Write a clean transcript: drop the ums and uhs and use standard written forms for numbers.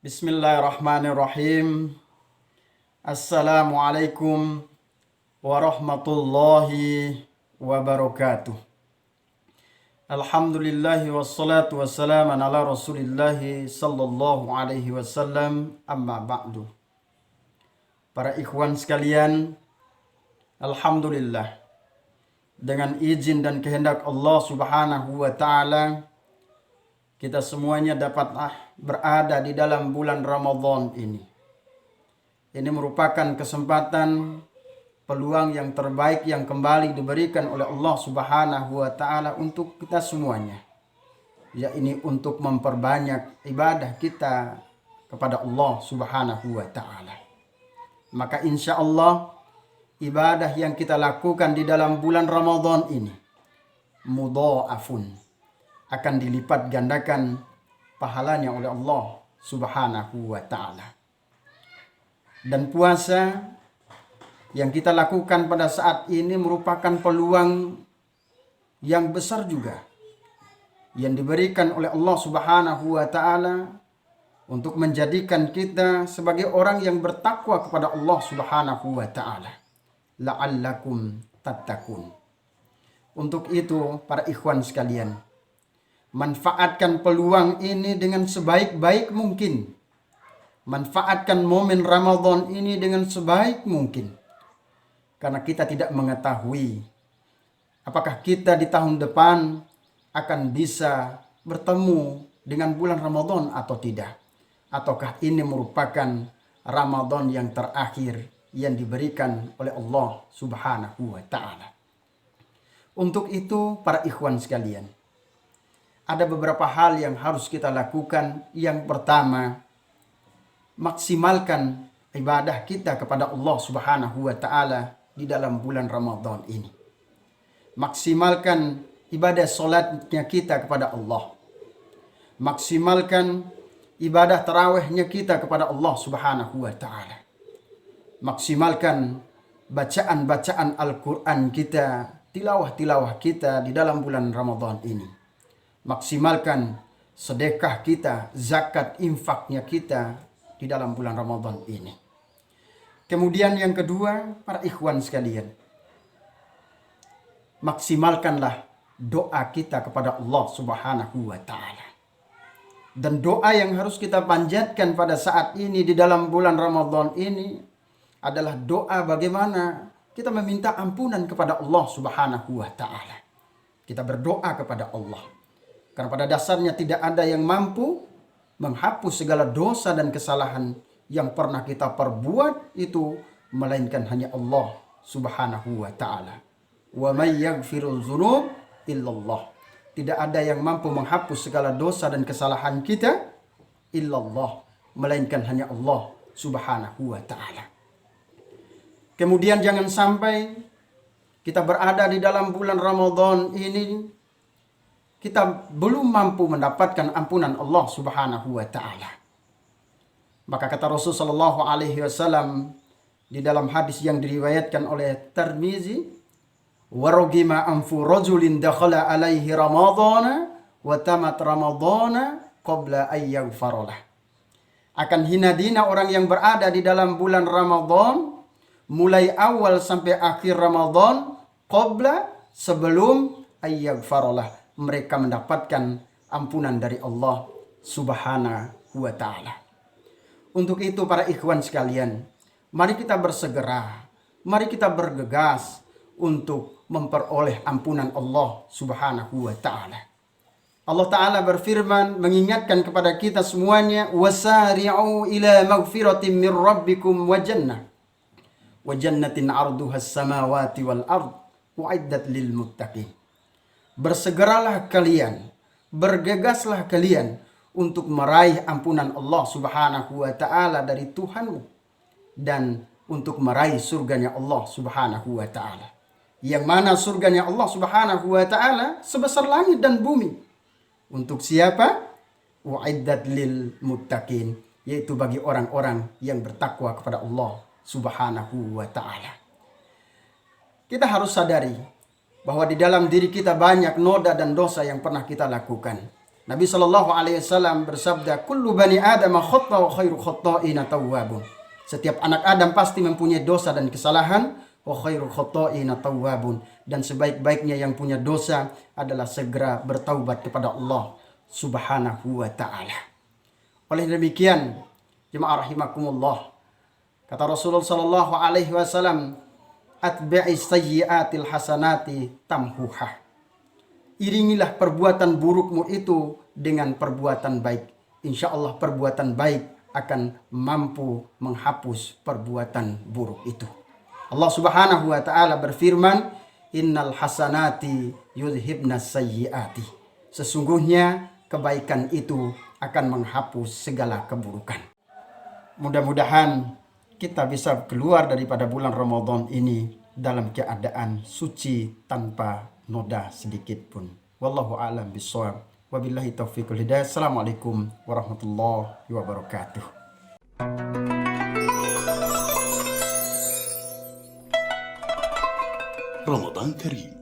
Bismillahirrahmanirrahim. Assalamualaikum warahmatullahi wabarakatuh. Alhamdulillahi wassalatu wassalamu ala rasulillahi sallallahu alaihi wasallam, amma ba'du. Para ikhwan sekalian, alhamdulillah, dengan izin dan kehendak Allah subhanahu wa ta'ala, kita semuanya dapat berada di dalam bulan Ramadan ini. Ini merupakan kesempatan, peluang yang terbaik yang kembali diberikan oleh Allah Subhanahu wa taala untuk kita semuanya. Ya, ini untuk memperbanyak ibadah kita kepada Allah Subhanahu wa taala. Maka insya Allah ibadah yang kita lakukan di dalam bulan Ramadan ini mudha'afun, akan dilipat gandakan pahalanya oleh Allah Subhanahu wa ta'ala. Dan puasa yang kita lakukan pada saat ini merupakan peluang yang besar juga yang diberikan oleh Allah Subhanahu wa ta'ala untuk menjadikan kita sebagai orang yang bertakwa kepada Allah Subhanahu wa ta'ala. La'allakum tattaqun. Untuk itu, para ikhwan sekalian, manfaatkan peluang ini dengan sebaik-baik mungkin. Manfaatkan momen Ramadan ini dengan sebaik mungkin. Karena kita tidak mengetahui apakah kita di tahun depan akan bisa bertemu dengan bulan Ramadan atau tidak. Ataukah ini merupakan Ramadan yang terakhir yang diberikan oleh Allah Subhanahu wa ta'ala. Untuk itu, para ikhwan sekalian, ada beberapa hal yang harus kita lakukan. Yang pertama, maksimalkan ibadah kita kepada Allah Subhanahu wa ta'ala di dalam bulan Ramadan ini. Maksimalkan ibadah solatnya kita kepada Allah. Maksimalkan ibadah tarawihnya kita kepada Allah Subhanahu wa ta'ala. Maksimalkan bacaan-bacaan Al-Quran kita, tilawah-tilawah kita di dalam bulan Ramadan ini. Maksimalkan sedekah kita, zakat infaknya kita di dalam bulan Ramadan ini. Kemudian yang kedua, para ikhwan sekalian, maksimalkanlah doa kita kepada Allah Subhanahu wa ta'ala. Dan doa yang harus kita panjatkan pada saat ini di dalam bulan Ramadan ini adalah doa bagaimana kita meminta ampunan kepada Allah Subhanahu wa ta'ala. Kita berdoa kepada Allah. Karena pada dasarnya tidak ada yang mampu menghapus segala dosa dan kesalahan yang pernah kita perbuat itu, melainkan hanya Allah Subhanahu wa ta'ala. Wa may yaghfirul dzunub illallah. Tidak ada yang mampu menghapus segala dosa dan kesalahan kita illallah, melainkan hanya Allah Subhanahu wa ta'ala. Kemudian jangan sampai kita berada di dalam bulan Ramadan ini kita belum mampu mendapatkan ampunan Allah Subhanahu wa ta'ala. Maka kata Rasul sallallahu alaihi wasallam di dalam hadis yang diriwayatkan oleh Tirmizi, "Warugima anfu rajulin dakhala alaihi ramadhana wa tamat ramadhana qabla ay yaghfaralah." Akan hina dina orang yang berada di dalam bulan Ramadan mulai awal sampai akhir Ramadan, qabla, sebelum ay yaghfaralah, mereka mendapatkan ampunan dari Allah Subhanahu wa ta'ala. Untuk itu, para ikhwan sekalian, mari kita bersegera, mari kita bergegas untuk memperoleh ampunan Allah Subhanahu wa ta'ala. Allah Ta'ala berfirman mengingatkan kepada kita semuanya, "Wasari'u ila maghfiratin min rabbikum wa jannatin 'arduhas samawati wal ard u'iddat lil muttaqin." Bersegeralah kalian, bergegaslah kalian untuk meraih ampunan Allah Subhanahu wa ta'ala dari Tuhanmu, dan untuk meraih surganya Allah Subhanahu wa ta'ala. Yang mana surganya Allah Subhanahu wa ta'ala sebesar langit dan bumi. Untuk siapa? U'iddat lil muttaqin, yaitu bagi orang-orang yang bertakwa kepada Allah Subhanahu wa ta'ala. Kita harus sadari bahwa di dalam diri kita banyak noda dan dosa yang pernah kita lakukan. Nabi SAW bersabda, kullu bani Adam khata wa khairu khata'ina tawwabun. Setiap anak Adam pasti mempunyai dosa dan kesalahan, wa khairu khata'ina tawwabun. Dan sebaik-baiknya yang punya dosa adalah segera bertaubat kepada Allah Subhanahu wa ta'ala. Oleh demikian, jemaah rahimakumullah, kata Rasulullah SAW, atbi'i sayyiatil hasanati tamhuha. Iringilah perbuatan burukmu itu dengan perbuatan baik. Insya Allah perbuatan baik akan mampu menghapus perbuatan buruk itu. Allah Subhanahu wa ta'ala berfirman, innal hasanati yudhibnas sayyiati. Sesungguhnya kebaikan itu akan menghapus segala keburukan. Mudah-mudahan kita bisa keluar daripada bulan Ramadan ini dalam keadaan suci tanpa noda sedikit pun. Wallahu a'lam bishawab. Wabillahi taufiqul hidayah. Assalamualaikum warahmatullahi wabarakatuh. رمضان كريم.